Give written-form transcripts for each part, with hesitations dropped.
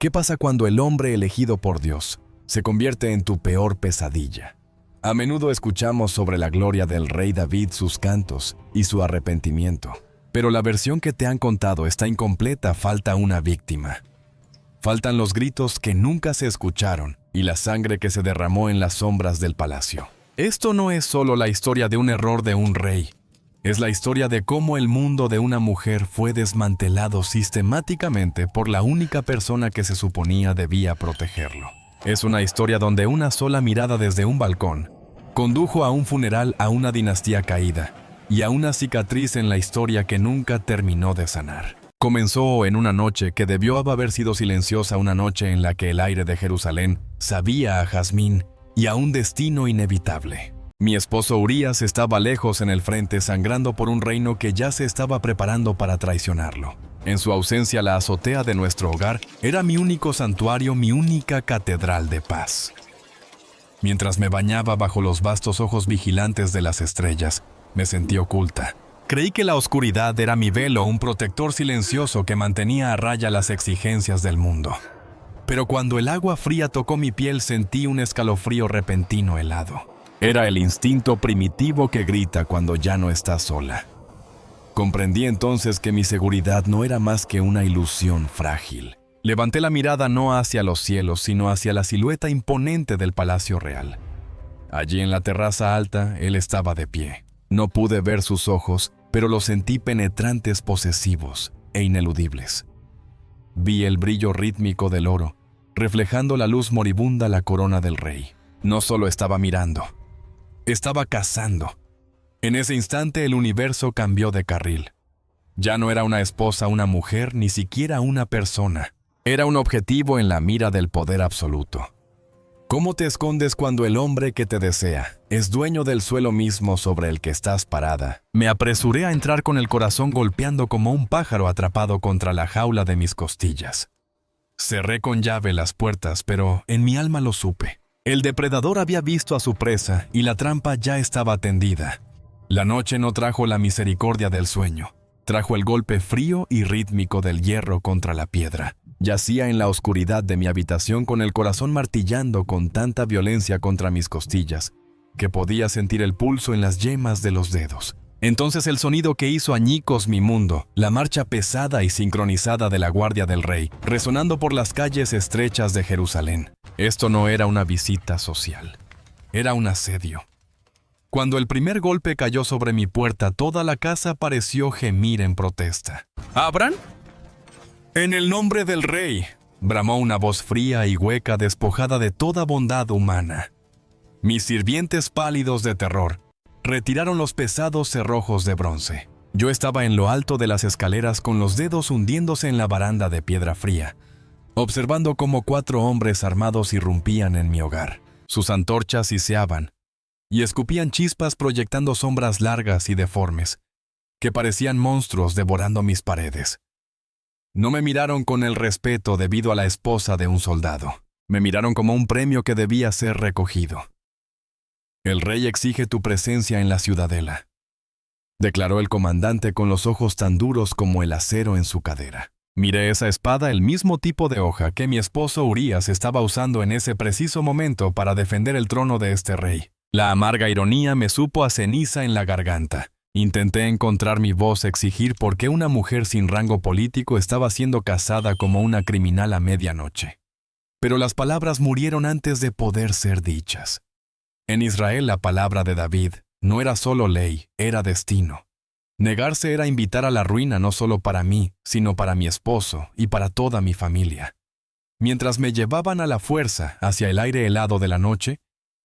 ¿Qué pasa cuando el hombre elegido por Dios se convierte en tu peor pesadilla? A menudo escuchamos sobre la gloria del rey David, sus cantos y su arrepentimiento. Pero la versión que te han contado está incompleta, falta una víctima. Faltan los gritos que nunca se escucharon y la sangre que se derramó en las sombras del palacio. Esto no es solo la historia de un error de un rey. Es la historia de cómo el mundo de una mujer fue desmantelado sistemáticamente por la única persona que se suponía debía protegerlo. Es una historia donde una sola mirada desde un balcón condujo a un funeral a una dinastía caída y a una cicatriz en la historia que nunca terminó de sanar. Comenzó en una noche que debió haber sido silenciosa, una noche en la que el aire de Jerusalén sabía a jazmín y a un destino inevitable. Mi esposo Urías estaba lejos en el frente, sangrando por un reino que ya se estaba preparando para traicionarlo. En su ausencia, la azotea de nuestro hogar era mi único santuario, mi única catedral de paz. Mientras me bañaba bajo los vastos ojos vigilantes de las estrellas, me sentí oculta. Creí que la oscuridad era mi velo, un protector silencioso que mantenía a raya las exigencias del mundo. Pero cuando el agua fría tocó mi piel, sentí un escalofrío repentino helado. Era el instinto primitivo que grita cuando ya no está sola. Comprendí entonces que mi seguridad no era más que una ilusión frágil. Levanté la mirada no hacia los cielos, sino hacia la silueta imponente del Palacio Real. Allí en la terraza alta, él estaba de pie. No pude ver sus ojos, pero los sentí penetrantes, posesivos e ineludibles. Vi el brillo rítmico del oro, reflejando la luz moribunda la corona del rey. No solo estaba mirando, estaba cazando. En ese instante el universo cambió de carril. Ya no era una esposa, una mujer, ni siquiera una persona. Era un objetivo en la mira del poder absoluto. ¿Cómo te escondes cuando el hombre que te desea es dueño del suelo mismo sobre el que estás parada? Me apresuré a entrar con el corazón golpeando como un pájaro atrapado contra la jaula de mis costillas. Cerré con llave las puertas, pero en mi alma lo supe. El depredador había visto a su presa y la trampa ya estaba tendida. La noche no trajo la misericordia del sueño. Trajo el golpe frío y rítmico del hierro contra la piedra. Yacía en la oscuridad de mi habitación con el corazón martillando con tanta violencia contra mis costillas que podía sentir el pulso en las yemas de los dedos. Entonces el sonido que hizo añicos mi mundo, la marcha pesada y sincronizada de la guardia del rey, resonando por las calles estrechas de Jerusalén. Esto no era una visita social, era un asedio. Cuando el primer golpe cayó sobre mi puerta, toda la casa pareció gemir en protesta. ¿Abran? En el nombre del rey, bramó una voz fría y hueca despojada de toda bondad humana. Mis sirvientes pálidos de terror retiraron los pesados cerrojos de bronce. Yo estaba en lo alto de las escaleras con los dedos hundiéndose en la baranda de piedra fría, observando cómo 4 hombres armados irrumpían en mi hogar. Sus antorchas siseaban y escupían chispas proyectando sombras largas y deformes, que parecían monstruos devorando mis paredes. No me miraron con el respeto debido a la esposa de un soldado. Me miraron como un premio que debía ser recogido. El rey exige tu presencia en la ciudadela, declaró el comandante con los ojos tan duros como el acero en su cadera. Miré esa espada, el mismo tipo de hoja que mi esposo Urías estaba usando en ese preciso momento para defender el trono de este rey. La amarga ironía me supo a ceniza en la garganta. Intenté encontrar mi voz, exigir por qué una mujer sin rango político estaba siendo cazada como una criminal a medianoche. Pero las palabras murieron antes de poder ser dichas. En Israel la palabra de David no era solo ley, era destino. Negarse era invitar a la ruina no solo para mí, sino para mi esposo y para toda mi familia. Mientras me llevaban a la fuerza hacia el aire helado de la noche,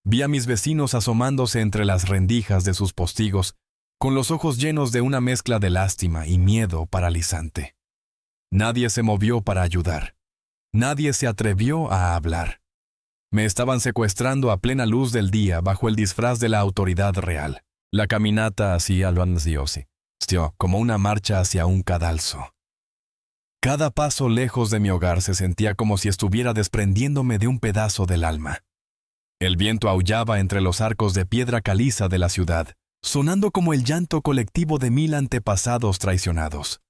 vi a mis vecinos asomándose entre las rendijas de sus postigos, con los ojos llenos de una mezcla de lástima y miedo paralizante. Nadie se movió para ayudar. Nadie se atrevió a hablar. Me estaban secuestrando a plena luz del día bajo el disfraz de la autoridad real. La caminata hacía lo ansiosi, como una marcha hacia un cadalso. Cada paso lejos de mi hogar se sentía como si estuviera desprendiéndome de un pedazo del alma. El viento aullaba entre los arcos de piedra caliza de la ciudad, sonando como el llanto colectivo de 1000 antepasados traicionados.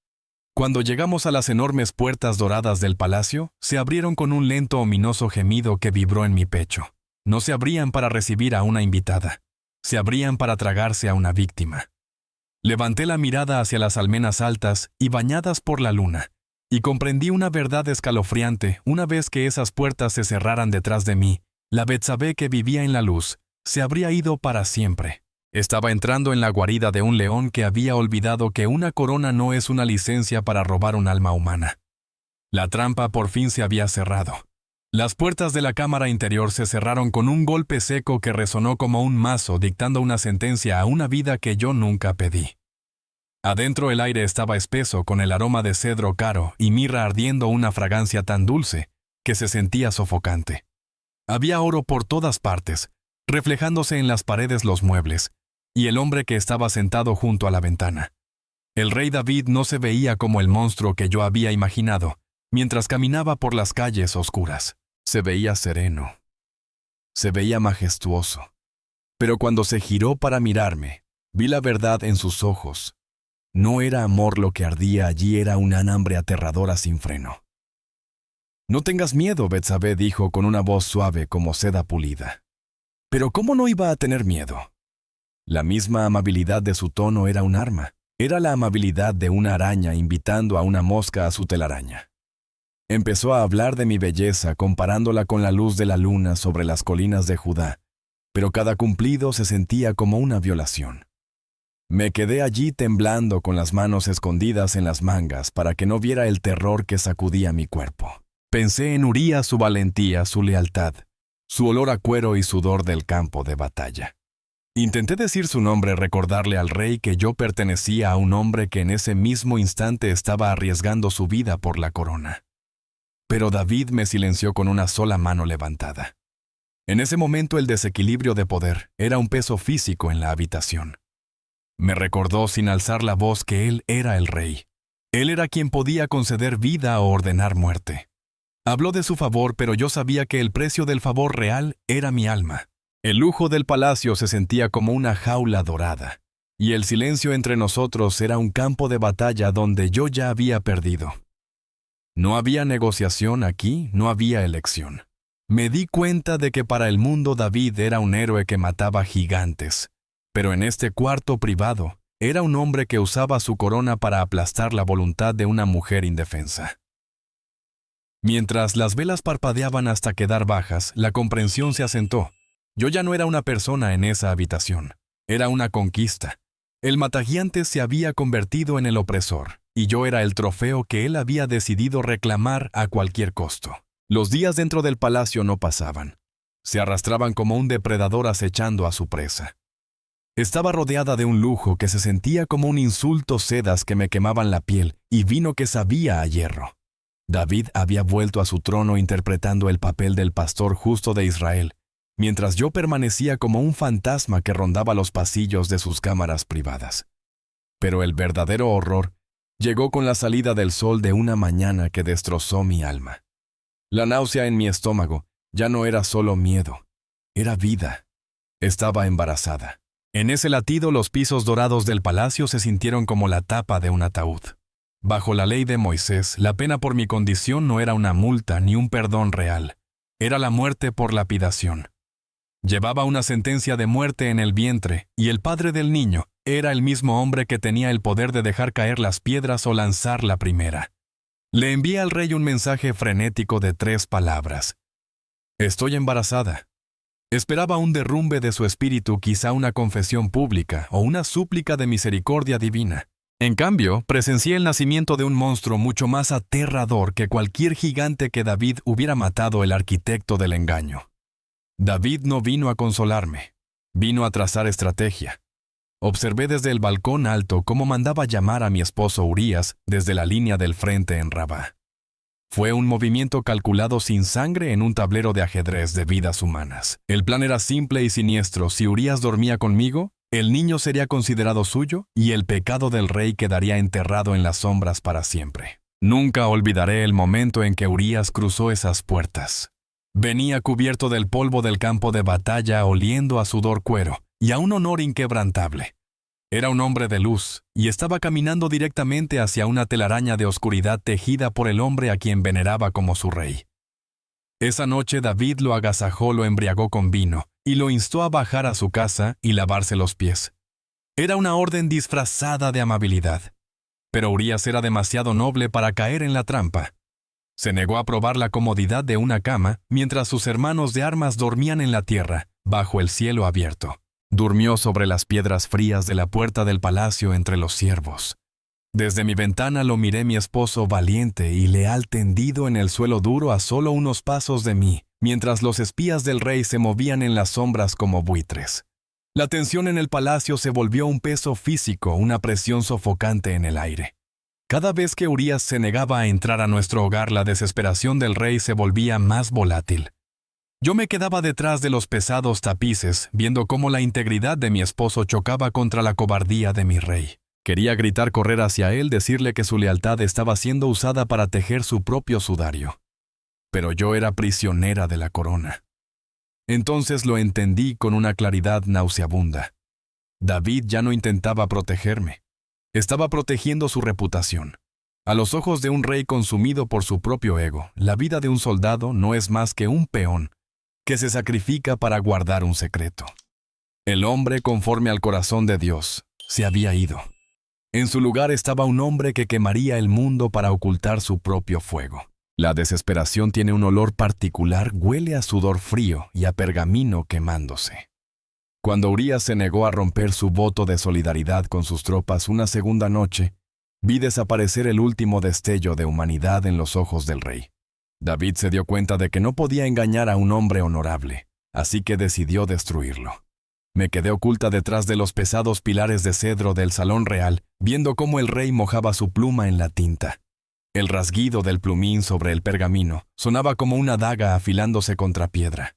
Cuando llegamos a las enormes puertas doradas del palacio, se abrieron con un lento ominoso gemido que vibró en mi pecho. No se abrían para recibir a una invitada, se abrían para tragarse a una víctima. Levanté la mirada hacia las almenas altas y bañadas por la luna, y comprendí una verdad escalofriante una vez que esas puertas se cerraran detrás de mí. La Betsabé que vivía en la luz se habría ido para siempre. Estaba entrando en la guarida de un león que había olvidado que una corona no es una licencia para robar un alma humana. La trampa por fin se había cerrado. Las puertas de la cámara interior se cerraron con un golpe seco que resonó como un mazo dictando una sentencia a una vida que yo nunca pedí. Adentro el aire estaba espeso con el aroma de cedro caro y mirra ardiendo, una fragancia tan dulce que se sentía sofocante. Había oro por todas partes, reflejándose en las paredes, los muebles, y el hombre que estaba sentado junto a la ventana. El rey David no se veía como el monstruo que yo había imaginado, mientras caminaba por las calles oscuras. Se veía sereno. Se veía majestuoso. Pero cuando se giró para mirarme, vi la verdad en sus ojos. No era amor lo que ardía allí, era una hambre aterradora sin freno. «No tengas miedo», Betsabé dijo con una voz suave como seda pulida. Pero ¿cómo no iba a tener miedo? La misma amabilidad de su tono era un arma. Era la amabilidad de una araña invitando a una mosca a su telaraña. Empezó a hablar de mi belleza comparándola con la luz de la luna sobre las colinas de Judá, pero cada cumplido se sentía como una violación. Me quedé allí temblando con las manos escondidas en las mangas para que no viera el terror que sacudía mi cuerpo. Pensé en Urías, su valentía, su lealtad, su olor a cuero y sudor del campo de batalla. Intenté decir su nombre, recordarle al rey que yo pertenecía a un hombre que en ese mismo instante estaba arriesgando su vida por la corona. Pero David me silenció con una sola mano levantada. En ese momento el desequilibrio de poder era un peso físico en la habitación. Me recordó sin alzar la voz que él era el rey. Él era quien podía conceder vida o ordenar muerte. Habló de su favor, pero yo sabía que el precio del favor real era mi alma. El lujo del palacio se sentía como una jaula dorada, y el silencio entre nosotros era un campo de batalla donde yo ya había perdido. No había negociación aquí, no había elección. Me di cuenta de que para el mundo David era un héroe que mataba gigantes, pero en este cuarto privado era un hombre que usaba su corona para aplastar la voluntad de una mujer indefensa. Mientras las velas parpadeaban hasta quedar bajas, la comprensión se asentó. Yo ya no era una persona en esa habitación. Era una conquista. El matagiante se había convertido en el opresor, y yo era el trofeo que él había decidido reclamar a cualquier costo. Los días dentro del palacio no pasaban. Se arrastraban como un depredador acechando a su presa. Estaba rodeada de un lujo que se sentía como un insulto, sedas que me quemaban la piel y vino que sabía a hierro. David había vuelto a su trono interpretando el papel del pastor justo de Israel, mientras yo permanecía como un fantasma que rondaba los pasillos de sus cámaras privadas. Pero el verdadero horror llegó con la salida del sol de una mañana que destrozó mi alma. La náusea en mi estómago ya no era solo miedo, era vida. Estaba embarazada. En ese latido los pisos dorados del palacio se sintieron como la tapa de un ataúd. Bajo la ley de Moisés, la pena por mi condición no era una multa ni un perdón real. Era la muerte por lapidación. Llevaba una sentencia de muerte en el vientre, y el padre del niño era el mismo hombre que tenía el poder de dejar caer las piedras o lanzar la primera. Le envié al rey un mensaje frenético de 3 palabras. Estoy embarazada. Esperaba un derrumbe de su espíritu, quizá una confesión pública o una súplica de misericordia divina. En cambio, presencié el nacimiento de un monstruo mucho más aterrador que cualquier gigante que David hubiera matado, el arquitecto del engaño. David no vino a consolarme, vino a trazar estrategia. Observé desde el balcón alto cómo mandaba llamar a mi esposo Urías desde la línea del frente en Rabá. Fue un movimiento calculado sin sangre en un tablero de ajedrez de vidas humanas. El plan era simple y siniestro. Si Urías dormía conmigo, el niño sería considerado suyo y el pecado del rey quedaría enterrado en las sombras para siempre. Nunca olvidaré el momento en que Urías cruzó esas puertas. Venía cubierto del polvo del campo de batalla, oliendo a sudor cuero y a un honor inquebrantable. Era un hombre de luz, y estaba caminando directamente hacia una telaraña de oscuridad tejida por el hombre a quien veneraba como su rey. Esa noche David lo agasajó, lo embriagó con vino, y lo instó a bajar a su casa y lavarse los pies. Era una orden disfrazada de amabilidad. Pero Urías era demasiado noble para caer en la trampa. Se negó a probar la comodidad de una cama mientras sus hermanos de armas dormían en la tierra, bajo el cielo abierto. Durmió sobre las piedras frías de la puerta del palacio entre los ciervos. Desde mi ventana lo miré mi esposo valiente y leal tendido en el suelo duro a solo unos pasos de mí, mientras los espías del rey se movían en las sombras como buitres. La tensión en el palacio se volvió un peso físico, una presión sofocante en el aire. Cada vez que Urías se negaba a entrar a nuestro hogar, la desesperación del rey se volvía más volátil. Yo me quedaba detrás de los pesados tapices, viendo cómo la integridad de mi esposo chocaba contra la cobardía de mi rey. Quería gritar, correr hacia él, decirle que su lealtad estaba siendo usada para tejer su propio sudario. Pero yo era prisionera de la corona. Entonces lo entendí con una claridad nauseabunda. David ya no intentaba protegerme. Estaba protegiendo su reputación. A los ojos de un rey consumido por su propio ego, la vida de un soldado no es más que un peón que se sacrifica para guardar un secreto. El hombre conforme al corazón de Dios se había ido. En su lugar estaba un hombre que quemaría el mundo para ocultar su propio fuego. La desesperación tiene un olor particular, huele a sudor frío y a pergamino quemándose. Cuando Urías se negó a romper su voto de solidaridad con sus tropas una segunda noche, vi desaparecer el último destello de humanidad en los ojos del rey. David se dio cuenta de que no podía engañar a un hombre honorable, así que decidió destruirlo. Me quedé oculta detrás de los pesados pilares de cedro del salón real, viendo cómo el rey mojaba su pluma en la tinta. El rasguido del plumín sobre el pergamino sonaba como una daga afilándose contra piedra.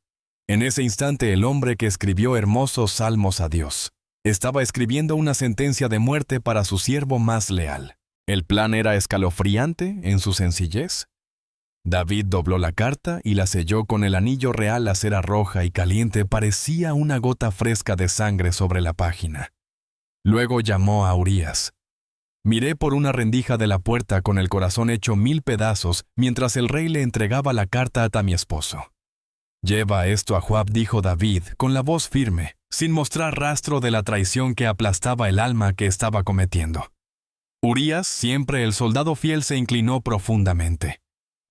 En ese instante el hombre que escribió hermosos salmos a Dios estaba escribiendo una sentencia de muerte para su siervo más leal. El plan era escalofriante en su sencillez. David dobló la carta y la selló con el anillo real. La cera roja y caliente parecía una gota fresca de sangre sobre la página. Luego llamó a Urías. Miré por una rendija de la puerta con el corazón hecho 1000 pedazos mientras el rey le entregaba la carta a mi esposo. «Lleva esto a Joab», dijo David, con la voz firme, sin mostrar rastro de la traición que aplastaba el alma que estaba cometiendo. Urías, siempre el soldado fiel, se inclinó profundamente.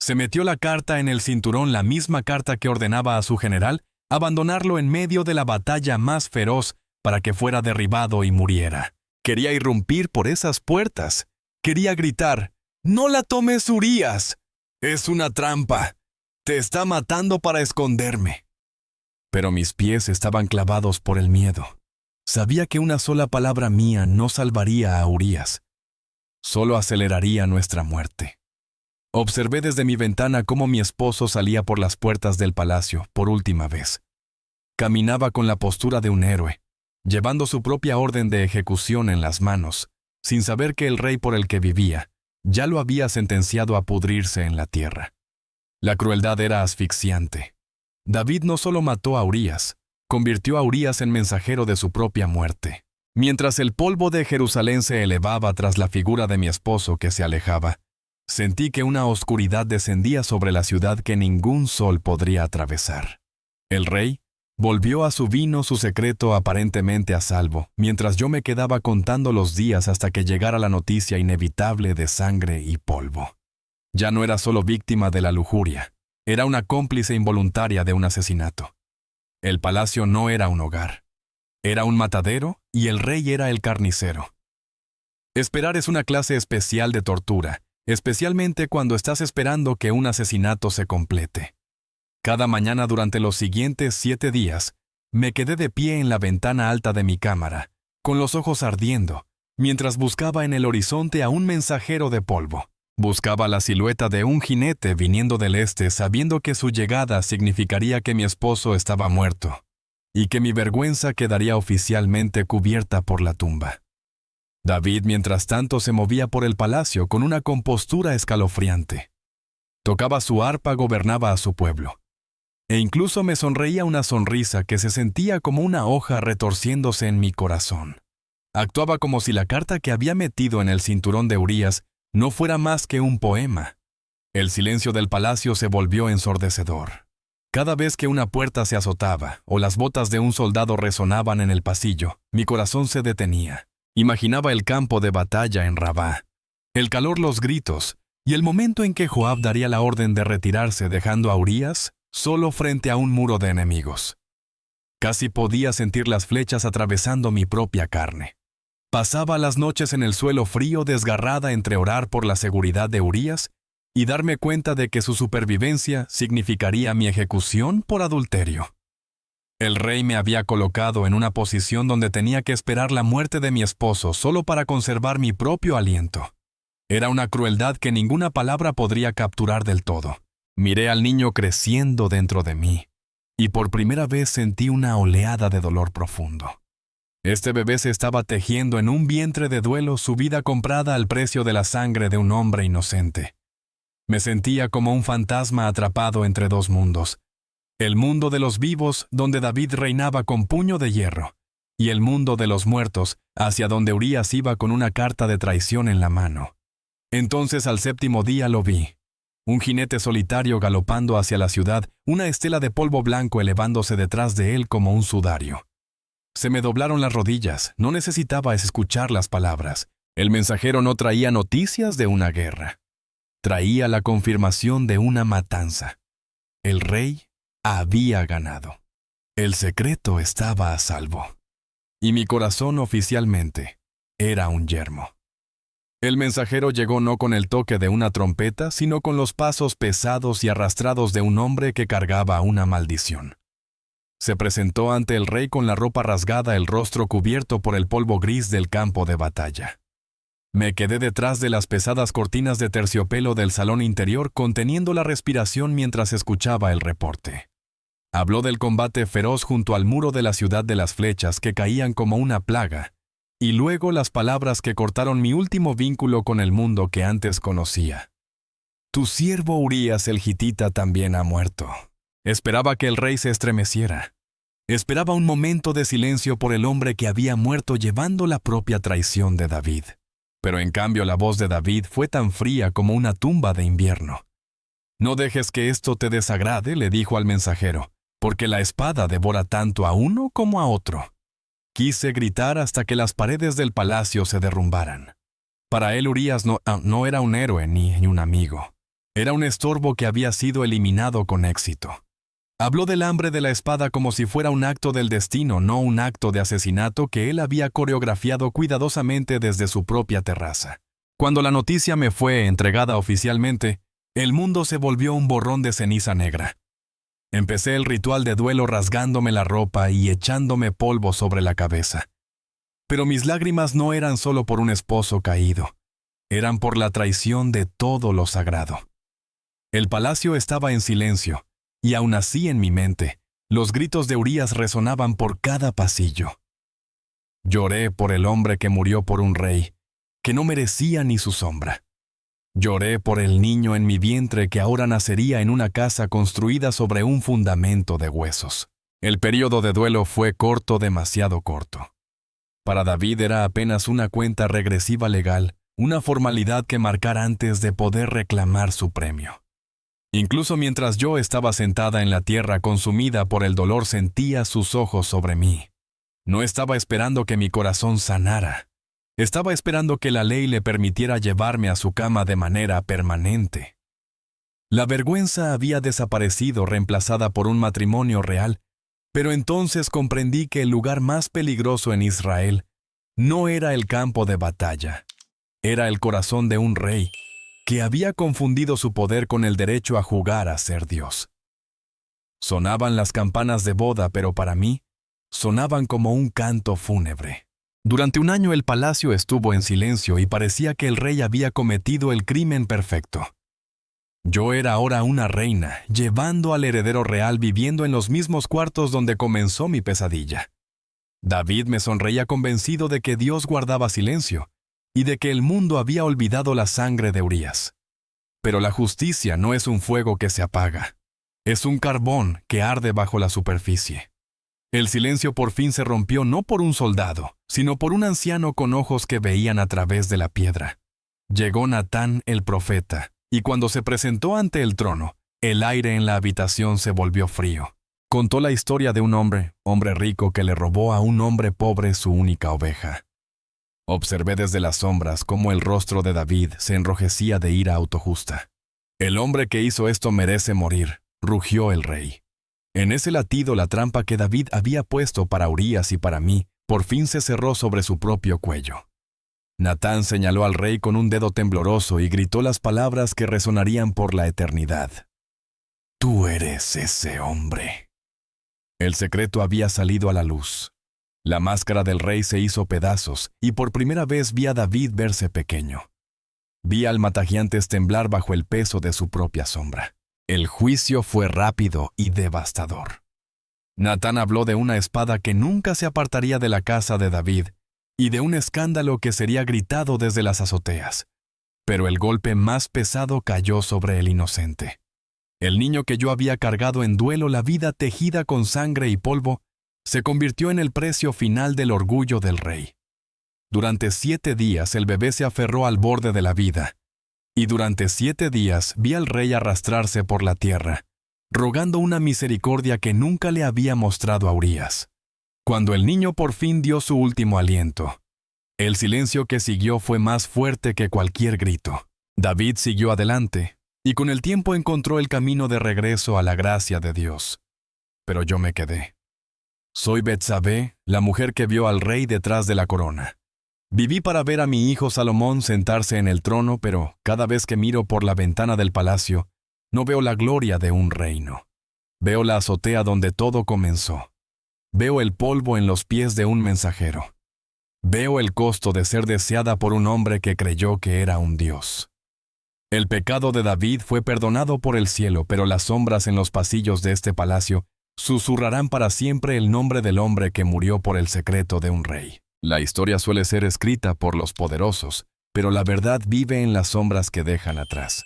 Se metió la carta en el cinturón, la misma carta que ordenaba a su general abandonarlo en medio de la batalla más feroz para que fuera derribado y muriera. Quería irrumpir por esas puertas. Quería gritar: «¡No la tomes, Urías! Es una trampa. Te está matando para esconderme». Pero mis pies estaban clavados por el miedo. Sabía que una sola palabra mía no salvaría a Urías. Solo aceleraría nuestra muerte. Observé desde mi ventana cómo mi esposo salía por las puertas del palacio por última vez. Caminaba con la postura de un héroe, llevando su propia orden de ejecución en las manos, sin saber que el rey por el que vivía ya lo había sentenciado a pudrirse en la tierra. La crueldad era asfixiante. David no solo mató a Urías, convirtió a Urías en mensajero de su propia muerte. Mientras el polvo de Jerusalén se elevaba tras la figura de mi esposo que se alejaba, sentí que una oscuridad descendía sobre la ciudad que ningún sol podría atravesar. El rey volvió a su vino, su secreto aparentemente a salvo, mientras yo me quedaba contando los días hasta que llegara la noticia inevitable de sangre y polvo. Ya no era solo víctima de la lujuria, era una cómplice involuntaria de un asesinato. El palacio no era un hogar, era un matadero y el rey era el carnicero. Esperar es una clase especial de tortura, especialmente cuando estás esperando que un asesinato se complete. Cada mañana durante los siguientes 7 días, me quedé de pie en la ventana alta de mi cámara, con los ojos ardiendo, mientras buscaba en el horizonte a un mensajero de polvo. Buscaba la silueta de un jinete viniendo del este, sabiendo que su llegada significaría que mi esposo estaba muerto, y que mi vergüenza quedaría oficialmente cubierta por la tumba. David, mientras tanto, se movía por el palacio con una compostura escalofriante. Tocaba su arpa, gobernaba a su pueblo. E incluso me sonreía una sonrisa que se sentía como una hoja retorciéndose en mi corazón. Actuaba como si la carta que había metido en el cinturón de Urías no fuera más que un poema. El silencio del palacio se volvió ensordecedor. Cada vez que una puerta se azotaba o las botas de un soldado resonaban en el pasillo, mi corazón se detenía. Imaginaba el campo de batalla en Rabá, el calor, los gritos, y el momento en que Joab daría la orden de retirarse dejando a Urías solo frente a un muro de enemigos. Casi podía sentir las flechas atravesando mi propia carne. Pasaba las noches en el suelo frío desgarrada entre orar por la seguridad de Urías y darme cuenta de que su supervivencia significaría mi ejecución por adulterio. El rey me había colocado en una posición donde tenía que esperar la muerte de mi esposo solo para conservar mi propio aliento. Era una crueldad que ninguna palabra podría capturar del todo. Miré al niño creciendo dentro de mí, y por primera vez sentí una oleada de dolor profundo. Este bebé se estaba tejiendo en un vientre de duelo su vida comprada al precio de la sangre de un hombre inocente. Me sentía como un fantasma atrapado entre dos mundos. El mundo de los vivos, donde David reinaba con puño de hierro, y el mundo de los muertos, hacia donde Urías iba con una carta de traición en la mano. Entonces al séptimo día lo vi. Un jinete solitario galopando hacia la ciudad, una estela de polvo blanco elevándose detrás de él como un sudario. Se me doblaron las rodillas, no necesitaba escuchar las palabras. El mensajero no traía noticias de una guerra. Traía la confirmación de una matanza. El rey había ganado. El secreto estaba a salvo. Y mi corazón oficialmente era un yermo. El mensajero llegó no con el toque de una trompeta, sino con los pasos pesados y arrastrados de un hombre que cargaba una maldición. Se presentó ante el rey con la ropa rasgada, el rostro cubierto por el polvo gris del campo de batalla. Me quedé detrás de las pesadas cortinas de terciopelo del salón interior, conteniendo la respiración mientras escuchaba el reporte. Habló del combate feroz junto al muro de la ciudad de las flechas que caían como una plaga, y luego las palabras que cortaron mi último vínculo con el mundo que antes conocía. Tu siervo Urías el gitita también ha muerto. Esperaba que el rey se estremeciera. Esperaba un momento de silencio por el hombre que había muerto llevando la propia traición de David. Pero en cambio la voz de David fue tan fría como una tumba de invierno. No dejes que esto te desagrade, le dijo al mensajero, porque la espada devora tanto a uno como a otro. Quise gritar hasta que las paredes del palacio se derrumbaran. Para él Urías no era un héroe ni un amigo. Era un estorbo que había sido eliminado con éxito. Habló del hambre de la espada como si fuera un acto del destino, no un acto de asesinato que él había coreografiado cuidadosamente desde su propia terraza. Cuando la noticia me fue entregada oficialmente, el mundo se volvió un borrón de ceniza negra. Empecé el ritual de duelo rasgándome la ropa y echándome polvo sobre la cabeza. Pero mis lágrimas no eran solo por un esposo caído, eran por la traición de todo lo sagrado. El palacio estaba en silencio, y aún así en mi mente, los gritos de Urías resonaban por cada pasillo. Lloré por el hombre que murió por un rey, que no merecía ni su sombra. Lloré por el niño en mi vientre que ahora nacería en una casa construida sobre un fundamento de huesos. El período de duelo fue corto, demasiado corto. Para David era apenas una cuenta regresiva legal, una formalidad que marcar antes de poder reclamar su premio. Incluso mientras yo estaba sentada en la tierra consumida por el dolor, sentía sus ojos sobre mí. No estaba esperando que mi corazón sanara. Estaba esperando que la ley le permitiera llevarme a su cama de manera permanente. La vergüenza había desaparecido, reemplazada por un matrimonio real, pero entonces comprendí que el lugar más peligroso en Israel no era el campo de batalla, era el corazón de un rey que había confundido su poder con el derecho a jugar a ser Dios. Sonaban las campanas de boda, pero para mí, sonaban como un canto fúnebre. Durante un año el palacio estuvo en silencio y parecía que el rey había cometido el crimen perfecto. Yo era ahora una reina, llevando al heredero real viviendo en los mismos cuartos donde comenzó mi pesadilla. David me sonreía convencido de que Dios guardaba silencio y de que el mundo había olvidado la sangre de Urías. Pero la justicia no es un fuego que se apaga, es un carbón que arde bajo la superficie. El silencio por fin se rompió no por un soldado, sino por un anciano con ojos que veían a través de la piedra. Llegó Natán el profeta, y cuando se presentó ante el trono, el aire en la habitación se volvió frío. Contó la historia de un hombre rico que le robó a un hombre pobre su única oveja. Observé desde las sombras cómo el rostro de David se enrojecía de ira autojusta. «El hombre que hizo esto merece morir», rugió el rey. En ese latido la trampa que David había puesto para Urías y para mí, por fin se cerró sobre su propio cuello. Natán señaló al rey con un dedo tembloroso y gritó las palabras que resonarían por la eternidad. «Tú eres ese hombre». El secreto había salido a la luz. La máscara del rey se hizo pedazos y por primera vez vi a David verse pequeño. Vi al Matagiantes temblar bajo el peso de su propia sombra. El juicio fue rápido y devastador. Natán habló de una espada que nunca se apartaría de la casa de David y de un escándalo que sería gritado desde las azoteas. Pero el golpe más pesado cayó sobre el inocente. El niño que yo había cargado en duelo la vida tejida con sangre y polvo, se convirtió en el precio final del orgullo del rey. Durante 7 días el bebé se aferró al borde de la vida, y durante 7 días vi al rey arrastrarse por la tierra, rogando una misericordia que nunca le había mostrado a Urías. Cuando el niño por fin dio su último aliento, el silencio que siguió fue más fuerte que cualquier grito. David siguió adelante, y con el tiempo encontró el camino de regreso a la gracia de Dios. Pero yo me quedé. Soy Betsabé, la mujer que vio al rey detrás de la corona. Viví para ver a mi hijo Salomón sentarse en el trono, pero cada vez que miro por la ventana del palacio, no veo la gloria de un reino. Veo la azotea donde todo comenzó. Veo el polvo en los pies de un mensajero. Veo el costo de ser deseada por un hombre que creyó que era un dios. El pecado de David fue perdonado por el cielo, pero las sombras en los pasillos de este palacio susurrarán para siempre el nombre del hombre que murió por el secreto de un rey. La historia suele ser escrita por los poderosos, pero la verdad vive en las sombras que dejan atrás.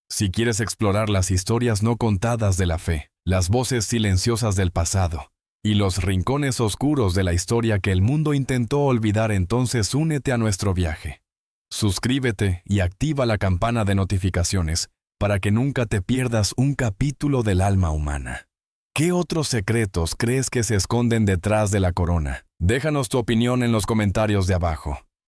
Si quieres explorar las historias no contadas de la fe, las voces silenciosas del pasado y los rincones oscuros de la historia que el mundo intentó olvidar, entonces únete a nuestro viaje. Suscríbete y activa la campana de notificaciones para que nunca te pierdas un capítulo del alma humana. ¿Qué otros secretos crees que se esconden detrás de la corona? Déjanos tu opinión en los comentarios de abajo.